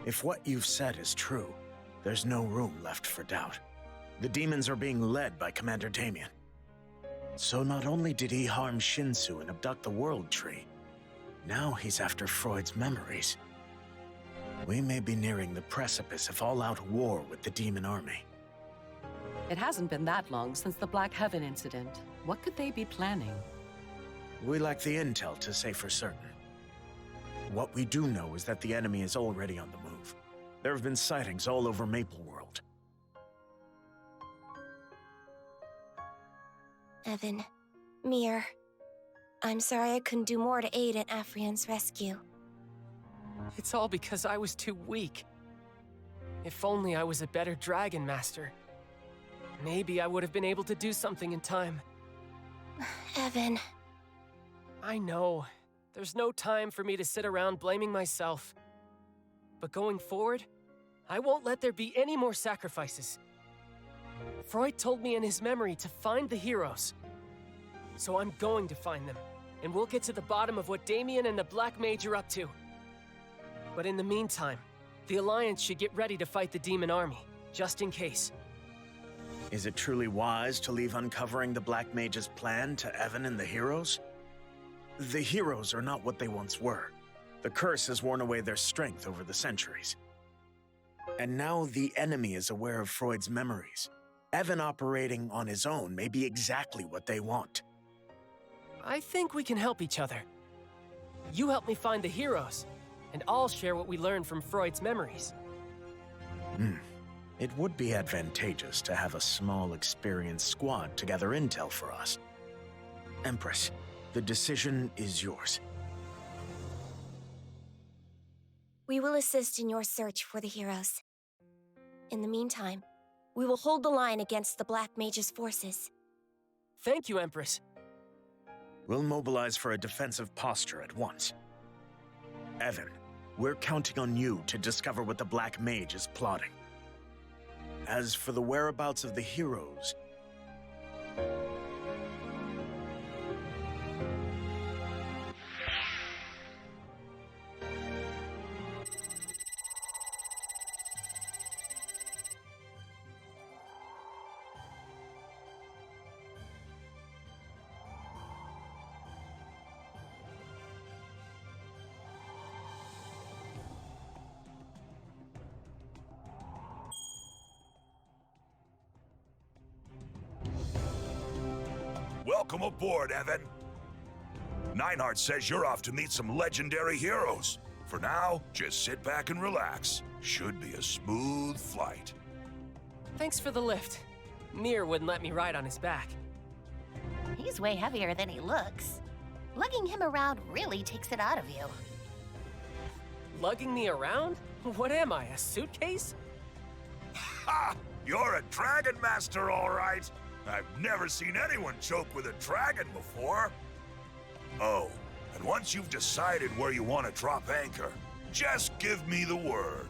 If what you've said is true, there's no room left for doubt. The demons are being led by Commander Damien. So not only did he harm Shinsu and abduct the World Tree, now he's after Freud's memories. We may be nearing the precipice of all-out war with the demon army. It hasn't been that long since the Black Heaven incident. What could they be planning? We lack the intel to say for certain. What we do know is that the enemy is already on the move. There have been sightings all over Maple World. Evan, Mir, I'm sorry I couldn't do more to aid in Afrian's rescue. It's all because I was too weak. If only I was a better Dragon Master. Maybe I would have been able to do something in time. Evan. I know. There's no time for me to sit around blaming myself. But going forward, I won't let there be any more sacrifices. Freud told me in his memory to find the heroes. So I'm going to find them, and we'll get to the bottom of what Damien and the Black Mage are up to. But in the meantime, the Alliance should get ready to fight the demon army, just in case. Is it truly wise to leave uncovering the Black Mage's plan to Evan and the heroes? The heroes are not what they once were. The curse has worn away their strength over the centuries. And now the enemy is aware of Freud's memories. Evan operating on his own may be exactly what they want. I think we can help each other. You help me find the heroes, and I'll share what we learned from Freud's memories. It would be advantageous to have a small, experienced squad to gather intel for us. Empress, the decision is yours. We will assist in your search for the heroes. In the meantime, we will hold the line against the Black Mage's forces. Thank you, Empress. We'll mobilize for a defensive posture at once. Evan, we're counting on you to discover what the Black Mage is plotting. As for the whereabouts of the heroes, Welcome aboard, Evan. Nineheart says you're off to meet some legendary heroes. For now, just sit back and relax. Should be a smooth flight. Thanks for the lift. Mir wouldn't let me ride on his back. He's way heavier than he looks. Lugging him around really takes it out of you. Lugging me around? What am I, a suitcase? Ha! You're a Dragon Master, all right. I've never seen anyone choke with a dragon before. Oh, and once you've decided where you want to drop anchor, just give me the word.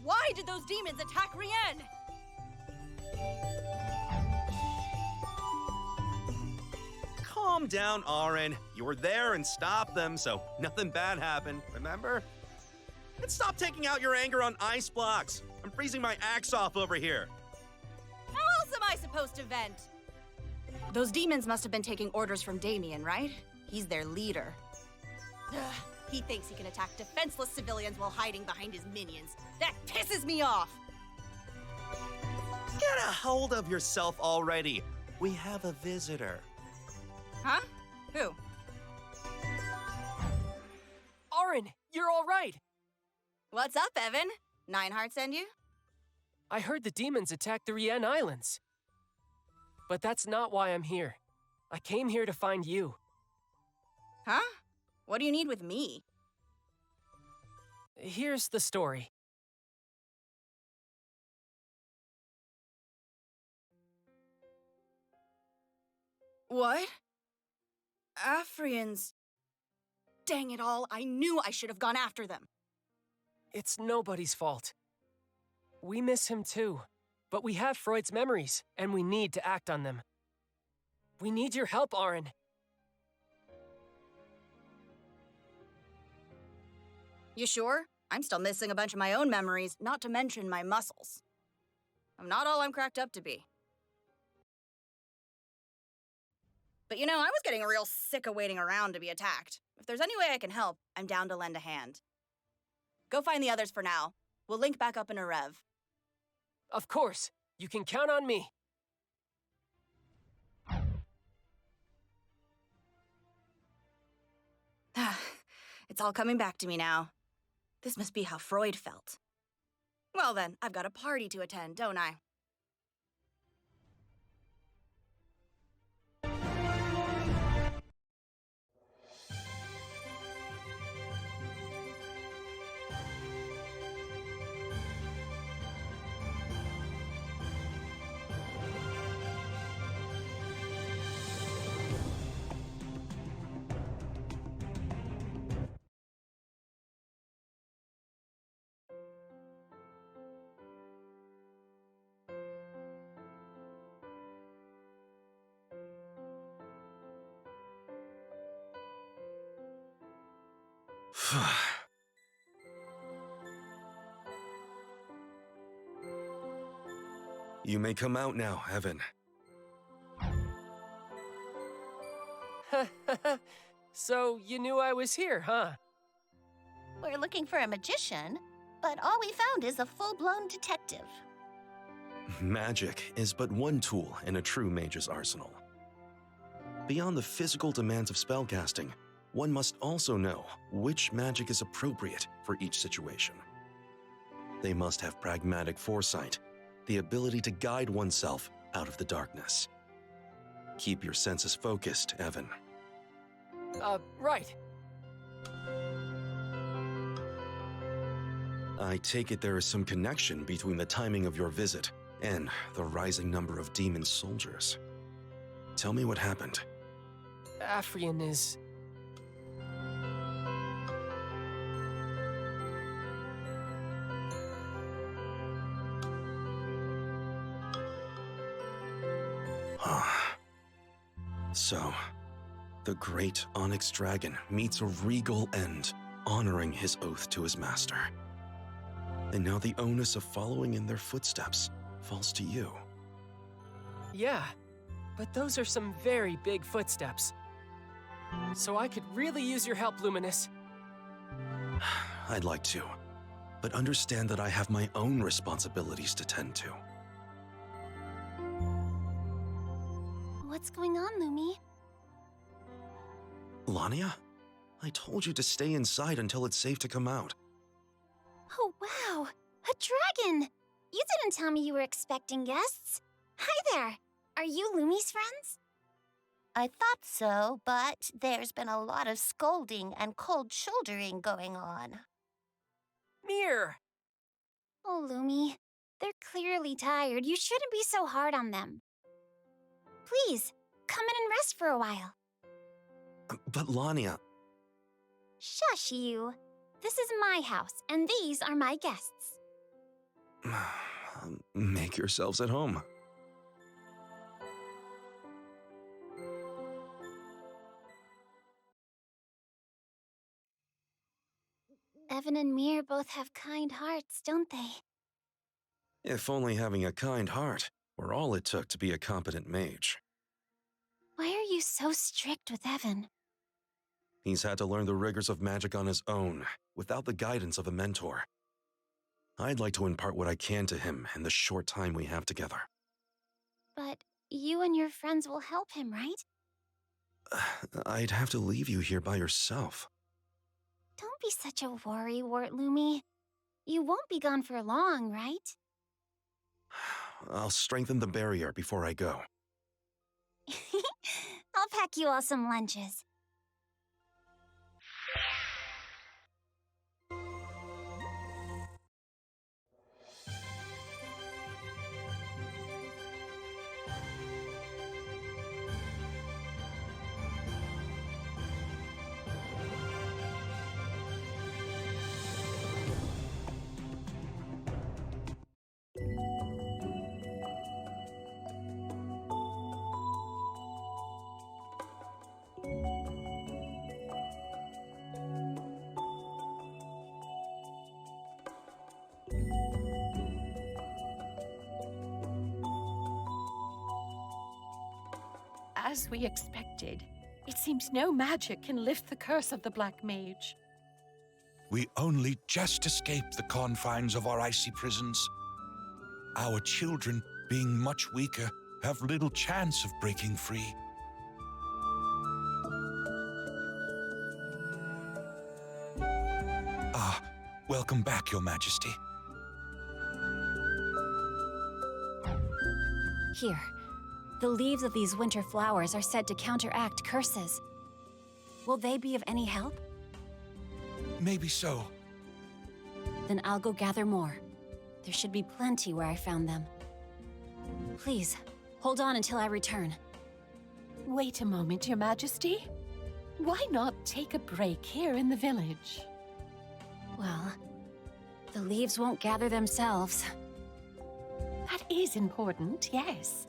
Why did those demons attack Rien? Calm down, Aren. You were there and stopped them, so nothing bad happened, remember? And stop taking out your anger on ice blocks. I'm freezing my axe off over here. How else am I supposed to vent? Those demons must have been taking orders from Damien, right? He's their leader. Ugh, he thinks he can attack defenseless civilians while hiding behind his minions. That pisses me off! Get a hold of yourself already. We have a visitor. Huh? Who? Aren, you're all right. What's up, Evan? Nineheart send you? I heard the demons attacked the Rien Islands. But that's not why I'm here. I came here to find you. Huh? What do you need with me? Here's the story. What? Afrians. Dang it all, I knew I should have gone after them. It's nobody's fault. We miss him too, but we have Freud's memories, and we need to act on them. We need your help, Aaron. You sure? I'm still missing a bunch of my own memories, not to mention my muscles. I'm not all I'm cracked up to be. But you know, I was getting real sick of waiting around to be attacked. If there's any way I can help, I'm down to lend a hand. Go find the others for now. We'll link back up in a rev. Of course. You can count on me. It's all coming back to me now. This must be how Freud felt. Well then, I've got a party to attend, don't I? You may come out now, Evan. So, you knew I was here, huh? We're looking for a magician, but all we found is a full-blown detective. Magic is but one tool in a true mage's arsenal. Beyond the physical demands of spellcasting, one must also know which magic is appropriate for each situation. They must have pragmatic foresight, the ability to guide oneself out of the darkness. Keep your senses focused, Evan. Right. I take it there is some connection between the timing of your visit and the rising number of demon soldiers. Tell me what happened. Afrian is... So, the great Onyx Dragon meets a regal end, honoring his oath to his master. And now the onus of following in their footsteps falls to you. Yeah, but those are some very big footsteps. So I could really use your help, Luminous. I'd like to, but understand that I have my own responsibilities to tend to. What's going on, Lumi? Lania? I told you to stay inside until it's safe to come out. Oh, wow! A dragon! You didn't tell me you were expecting guests. Hi there! Are you Lumi's friends? I thought so, but there's been a lot of scolding and cold shouldering going on. Mir! Oh, Lumi. They're clearly tired. You shouldn't be so hard on them. Please, come in and rest for a while. But Lania... Shush, you. This is my house, and these are my guests. Make yourselves at home. Evan and Mir both have kind hearts, don't they? If only having a kind heart were all it took to be a competent mage. Why are you so strict with Evan? He's had to learn the rigors of magic on his own, without the guidance of a mentor. I'd like to impart what I can to him in the short time we have together. But you and your friends will help him, right? I'd have to leave you here by yourself. Don't be such a worrywart, Lumi. You won't be gone for long, right? I'll strengthen the barrier before I go. I'll pack you all some lunches. As we expected, it seems no magic can lift the curse of the Black Mage. We only just escaped the confines of our icy prisons. Our children, being much weaker, have little chance of breaking free. Ah, welcome back, Your Majesty. Here. The leaves of these winter flowers are said to counteract curses. Will they be of any help? Maybe so. Then I'll go gather more. There should be plenty where I found them. Please, hold on until I return. Wait a moment, Your Majesty. Why not take a break here in the village? Well, the leaves won't gather themselves. That is important, yes.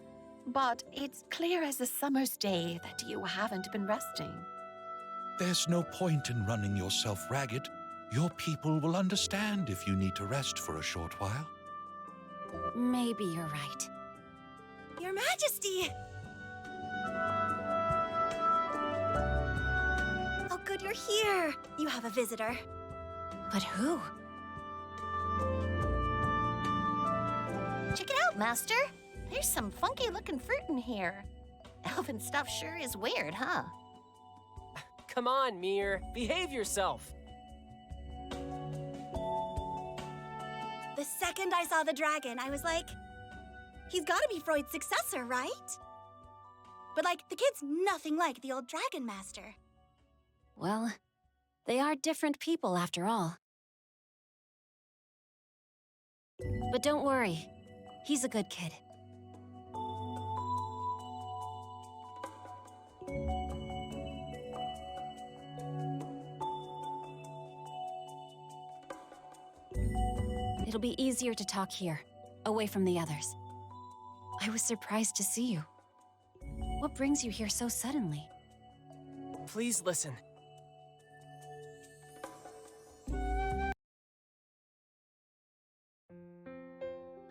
But it's clear as a summer's day that you haven't been resting. There's no point in running yourself ragged. Your people will understand if you need to rest for a short while. Maybe you're right. Your Majesty! Oh, good you're here. You have a visitor. But who? Check it out, Master. There's some funky-looking fruit in here. Elven stuff sure is weird, huh? Come on, Mir. Behave yourself. The second I saw the dragon, I was like, he's gotta be Freud's successor, right? But like, the kid's nothing like the old Dragon Master. Well, they are different people after all. But don't worry. He's a good kid. It'll be easier to talk here, away from the others. I was surprised to see you. What brings you here so suddenly? Please listen.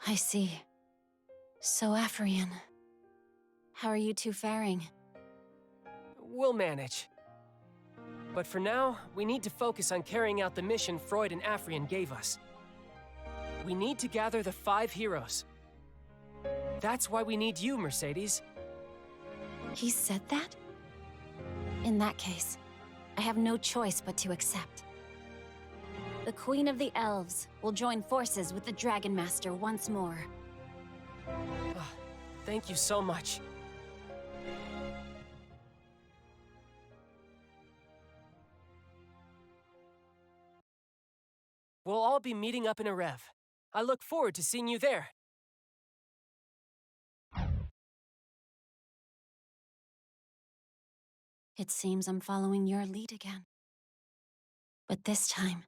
I see. So, Afrian. How are you two faring? We'll manage. But for now, we need to focus on carrying out the mission Freud and Afrian gave us. We need to gather the 5 heroes. That's why we need you, Mercedes. He said that? In that case, I have no choice but to accept. The Queen of the Elves will join forces with the Dragon Master once more. Thank you so much. We'll all be meeting up in a rev. I look forward to seeing you there. It seems I'm following your lead again. But this time,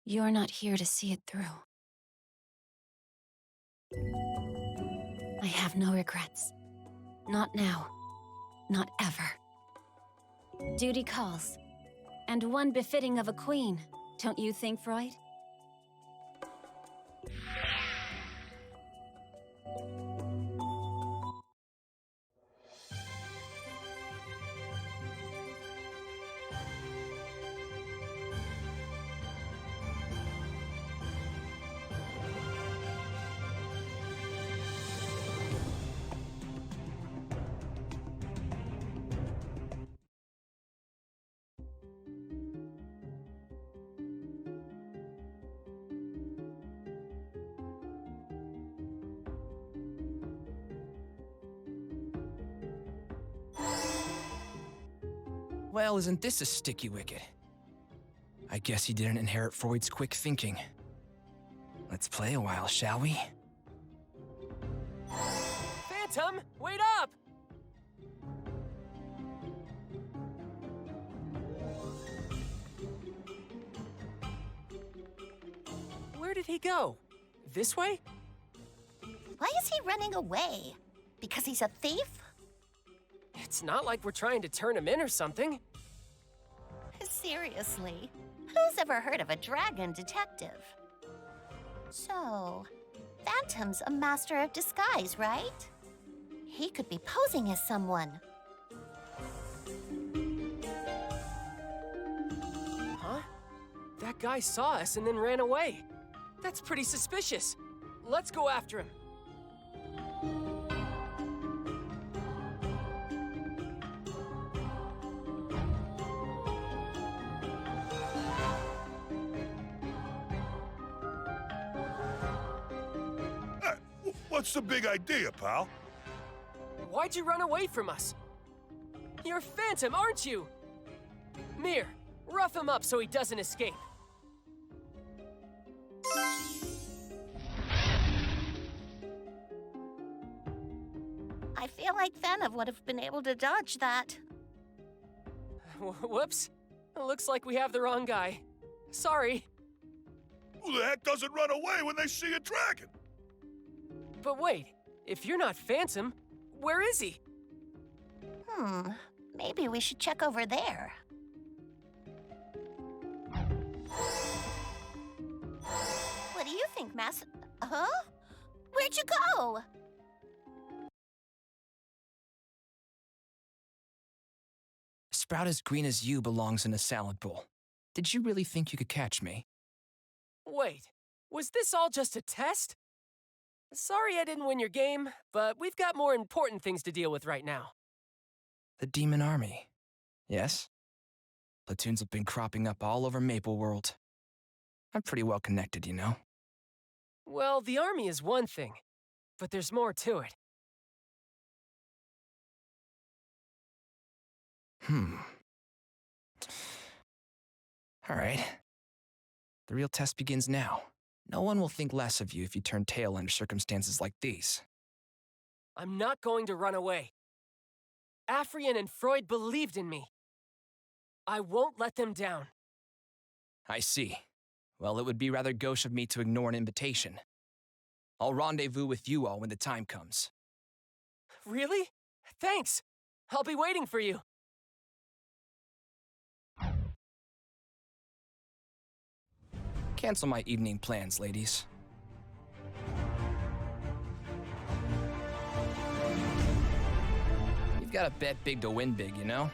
you're not here to see it through. I have no regrets. Not now. Not ever. Duty calls. And one befitting of a queen, don't you think, Freud? Well, isn't this a sticky wicket? I guess he didn't inherit Freud's quick thinking. Let's play a while, shall we? Phantom, wait up! Where did he go? This way? Why is he running away? Because he's a thief? It's not like we're trying to turn him in or something. Seriously, who's ever heard of a dragon detective? So, Phantom's a master of disguise, right? He could be posing as someone. Huh? That guy saw us and then ran away. That's pretty suspicious. Let's go after him. What's the big idea, pal? Why'd you run away from us? You're Phantom, aren't you? Mir, rough him up so he doesn't escape. I feel like Phantom would have been able to dodge that. Whoops. Looks like we have the wrong guy. Sorry. Who the heck doesn't run away when they see a dragon? But wait, if you're not Phantom, where is he? Maybe we should check over there. What do you think, Huh? Where'd you go? A sprout as green as you belongs in a salad bowl. Did you really think you could catch me? Wait, was this all just a test? Sorry I didn't win your game, but we've got more important things to deal with right now. The demon army. Yes? Platoons have been cropping up all over Maple World. I'm pretty well connected, you know. Well, the army is one thing, but there's more to it. All right. The real test begins now. No one will think less of you if you turn tail under circumstances like these. I'm not going to run away. Afrian and Freud believed in me. I won't let them down. I see. Well, it would be rather gauche of me to ignore an invitation. I'll rendezvous with you all when the time comes. Really? Thanks. I'll be waiting for you. Cancel my evening plans, ladies. You've got to bet big to win big, you know?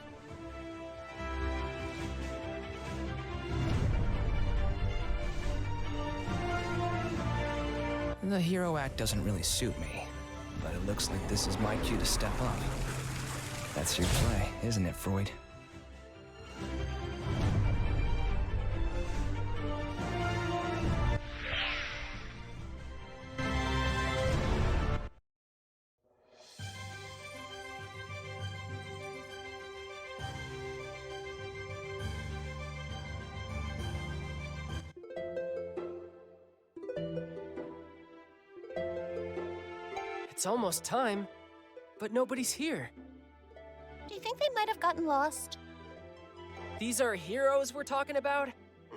The hero act doesn't really suit me, but it looks like this is my cue to step up. That's your play, isn't it, Freud? It's almost time, but nobody's here. Do you think they might have gotten lost? These are heroes we're talking about?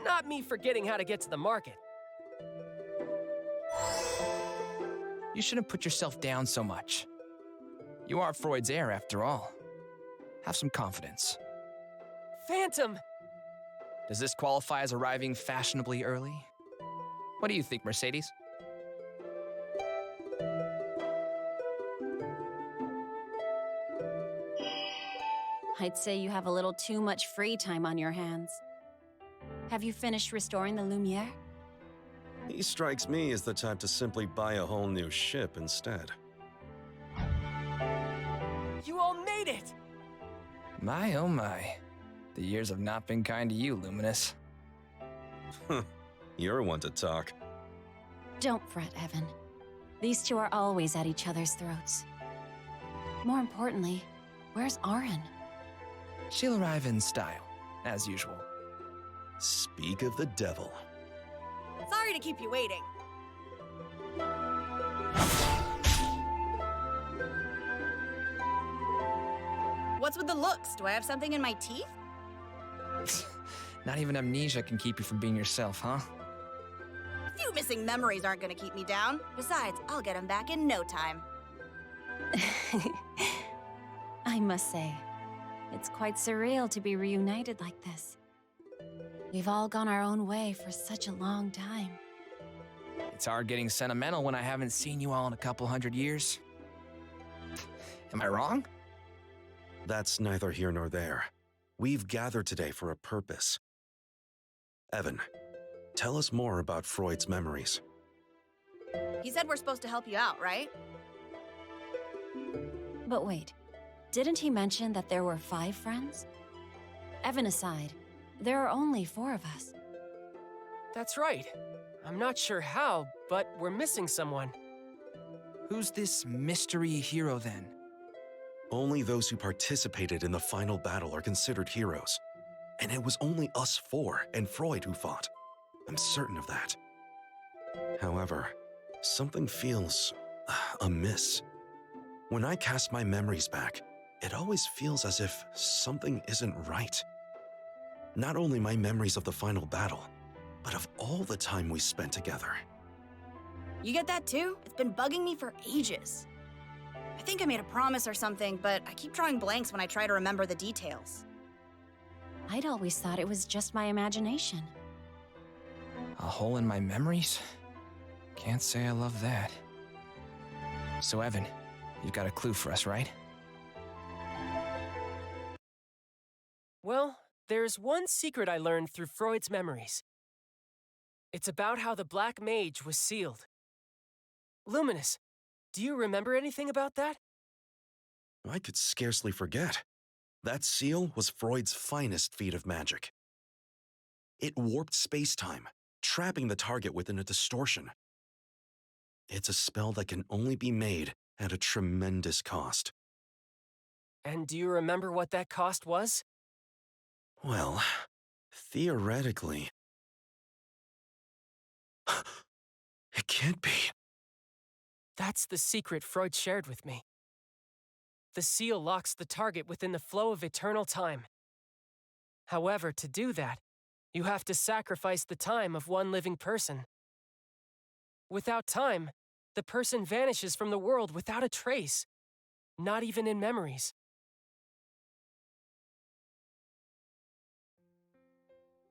Not me forgetting how to get to the market. You shouldn't put yourself down so much. You are Freud's heir, after all. Have some confidence. Phantom! Does this qualify as arriving fashionably early? What do you think, Mercedes? I'd say you have a little too much free time on your hands. Have you finished restoring the Lumiere? He strikes me as the type to simply buy a whole new ship instead. You all made it! My, oh my. The years have not been kind to you, Luminous. You're one to talk. Don't fret, Evan. These two are always at each other's throats. More importantly, where's Aaron? She'll arrive in style, as usual. Speak of the devil. Sorry to keep you waiting. What's with the looks? Do I have something in my teeth? Not even amnesia can keep you from being yourself, huh? A few missing memories aren't gonna keep me down. Besides, I'll get them back in no time. I must say, it's quite surreal to be reunited like this. We've all gone our own way for such a long time. It's hard getting sentimental when I haven't seen you all in a couple hundred years. Am I wrong? That's neither here nor there. We've gathered today for a purpose. Evan, tell us more about Freud's memories. He said we're supposed to help you out, right? But wait, didn't he mention that there were 5 friends? Evan aside, there are only 4 of us. That's right. I'm not sure how, but we're missing someone. Who's this mystery hero then? Only those who participated in the final battle are considered heroes. And it was only us 4 and Freud who fought. I'm certain of that. However, something feels amiss. When I cast my memories back, it always feels as if something isn't right. Not only my memories of the final battle, but of all the time we spent together. You get that too? It's been bugging me for ages. I think I made a promise or something, but I keep drawing blanks when I try to remember the details. I'd always thought it was just my imagination. A hole in my memories? Can't say I love that. So Evan, you've got a clue for us, right? Well, there's one secret I learned through Freud's memories. It's about how the Black Mage was sealed. Luminous, do you remember anything about that? I could scarcely forget. That seal was Freud's finest feat of magic. It warped space-time, trapping the target within a distortion. It's a spell that can only be made at a tremendous cost. And do you remember what that cost was? Well, theoretically... It can't be. That's the secret Freud shared with me. The seal locks the target within the flow of eternal time. However, to do that, you have to sacrifice the time of one living person. Without time, the person vanishes from the world without a trace, not even in memories.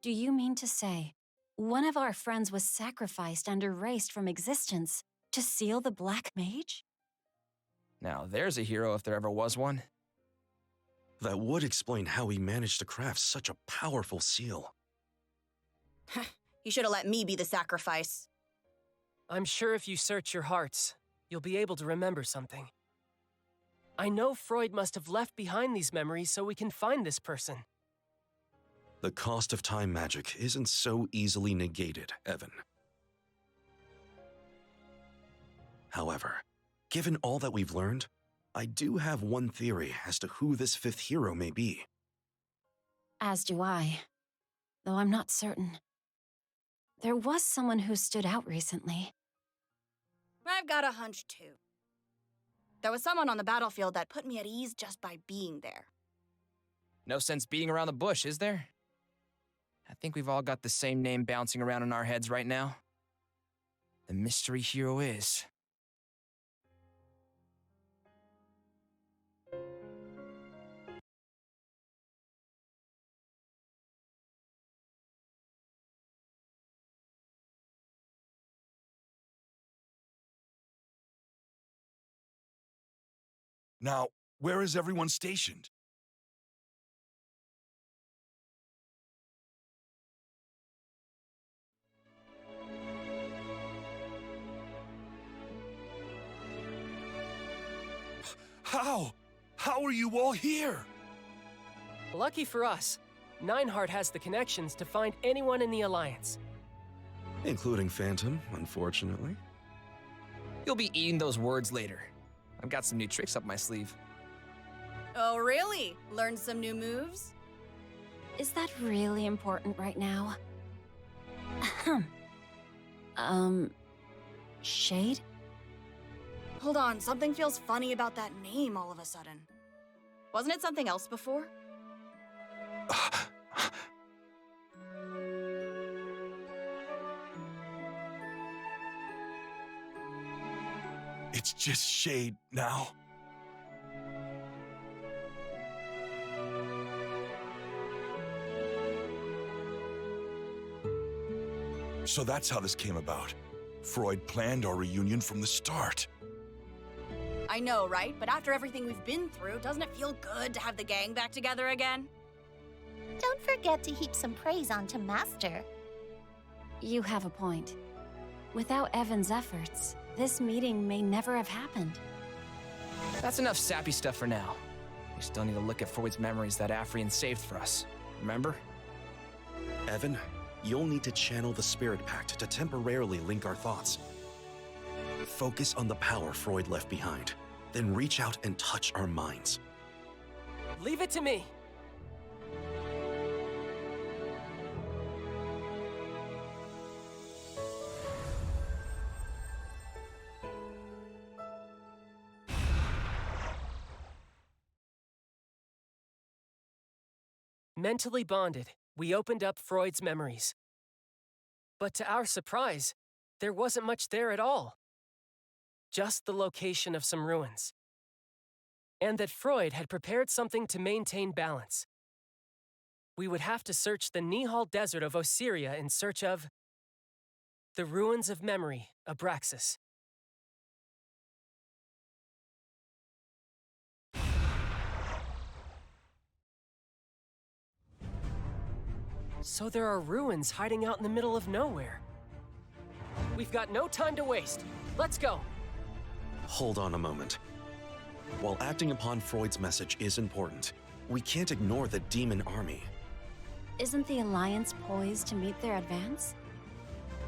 Do you mean to say one of our friends was sacrificed and erased from existence to seal the Black Mage? Now there's a hero if there ever was one. That would explain how he managed to craft such a powerful seal. You should have let me be the sacrifice. I'm sure if you search your hearts, you'll be able to remember something. I know Freud must have left behind these memories so we can find this person. The cost of time magic isn't so easily negated, Evan. However, given all that we've learned, I do have one theory as to who this 5th hero may be. As do I, though I'm not certain. There was someone who stood out recently. I've got a hunch too. There was someone on the battlefield that put me at ease just by being there. No sense beating around the bush, is there? I think we've all got the same name bouncing around in our heads right now. The mystery hero is... Now, where is everyone stationed? How? How are you all here? Lucky for us, Nineheart has the connections to find anyone in the Alliance. Including Phantom, unfortunately. You'll be eating those words later. I've got some new tricks up my sleeve. Oh, really? Learned some new moves? Is that really important right now? Shade? Hold on, something feels funny about that name all of a sudden. Wasn't it something else before? It's just Shade now. So that's how this came about. Freud planned our reunion from the start. I know, right? But after everything we've been through, doesn't it feel good to have the gang back together again? Don't forget to heap some praise onto Master. You have a point. Without Evan's efforts, this meeting may never have happened. That's enough sappy stuff for now. We still need to look at Freud's memories that Afrian saved for us. Remember? Evan, you'll need to channel the Spirit Pact to temporarily link our thoughts. Focus on the power Freud left behind, then reach out and touch our minds. Leave it to me. Mentally bonded, we opened up Freud's memories. But to our surprise, there wasn't much there at all. Just the location of some ruins. And that Freud had prepared something to maintain balance. We would have to search the Nihal Desert of Osiria in search of the ruins of memory, Abraxas. So there are ruins hiding out in the middle of nowhere. We've got no time to waste. Let's go. Hold on a moment. While acting upon Freud's message is important, we can't ignore the demon army. Isn't the Alliance poised to meet their advance?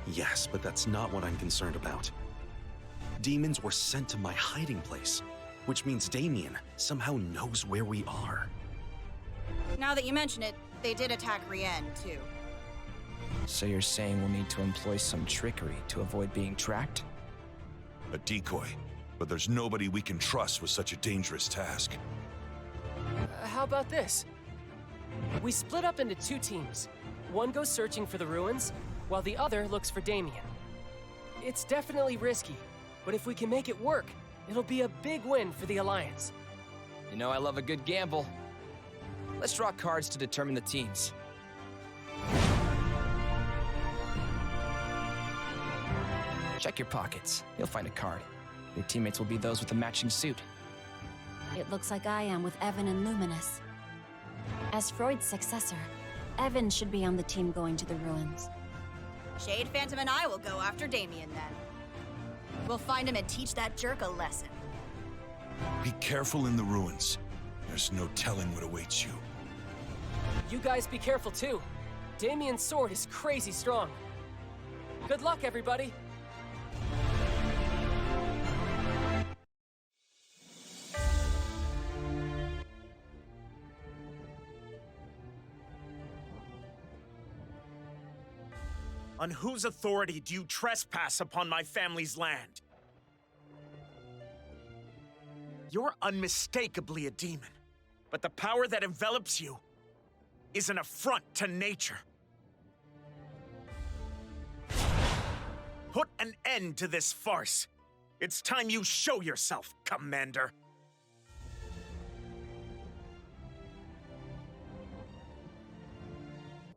Yes, but that's not what I'm concerned about. Demons were sent to my hiding place, which means Damien somehow knows where we are. Now that you mention it, they did attack Rien, too. So you're saying we'll need to employ some trickery to avoid being tracked? A decoy, but there's nobody we can trust with such a dangerous task. How about this? We split up into two teams. One goes searching for the ruins, while the other looks for Damien. It's definitely risky, but if we can make it work, it'll be a big win for the Alliance. You know I love a good gamble. Let's draw cards to determine the teams. Check your pockets. You'll find a card. Your teammates will be those with a matching suit. It looks like I am with Evan and Luminous. As Freud's successor, Evan should be on the team going to the ruins. Shade, Phantom, and I will go after Damien then. We'll find him and teach that jerk a lesson. Be careful in the ruins. There's no telling what awaits you. You guys be careful too. Damien's sword is crazy strong. Good luck, everybody. On whose authority do you trespass upon my family's land? You're unmistakably a demon, but the power that envelops you is an affront to nature. Put an end to this farce. It's time you show yourself, Commander.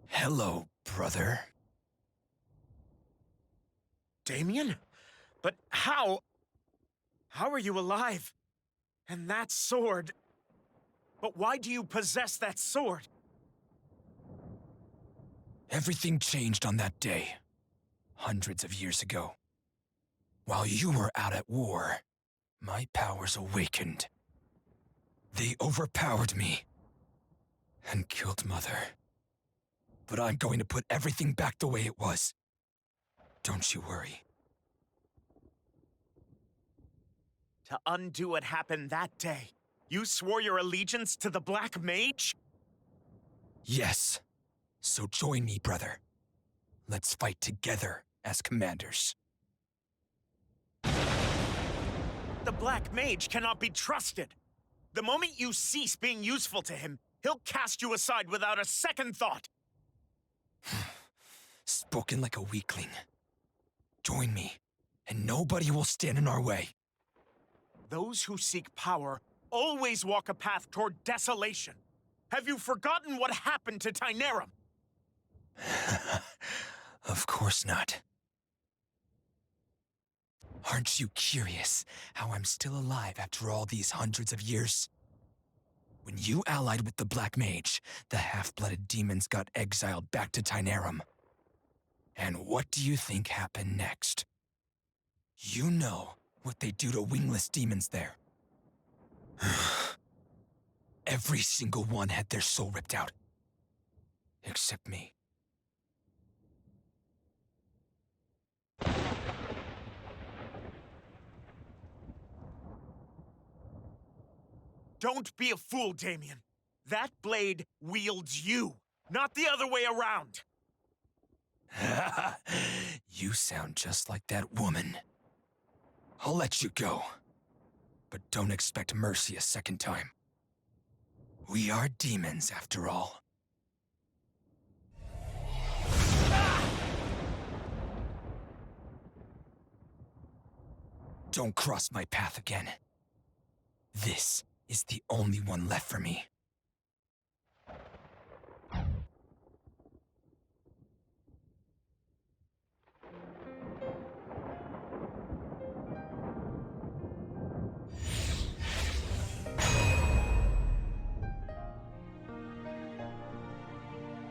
Hello, brother. Damien? But how? How are you alive? And that sword? But why do you possess that sword? Everything changed on that day, hundreds of years ago. While you were out at war, my powers awakened. They overpowered me and killed Mother. But I'm going to put everything back the way it was. Don't you worry. To undo what happened that day, You swore your allegiance to the Black Mage? Yes. So join me, brother. Let's fight together as commanders. The Black Mage cannot be trusted. The moment you cease being useful to him, he'll cast you aside without a second thought. Spoken like a weakling. Join me, and nobody will stand in our way. Those who seek power always walk a path toward desolation. Have you forgotten what happened to Tynerum? Of course not. Aren't you curious how I'm still alive after all these hundreds of years? When you allied with the Black Mage, the half-blooded demons got exiled back to Tynerum. And what do you think happened next? You know what they do to wingless demons there. Every single one had their soul ripped out. Except me. Don't be a fool, Damien. That blade wields you, not the other way around. You sound just like that woman. I'll let you go. But don't expect mercy a second time. We are demons, after all. Don't cross my path again. This is the only one left for me.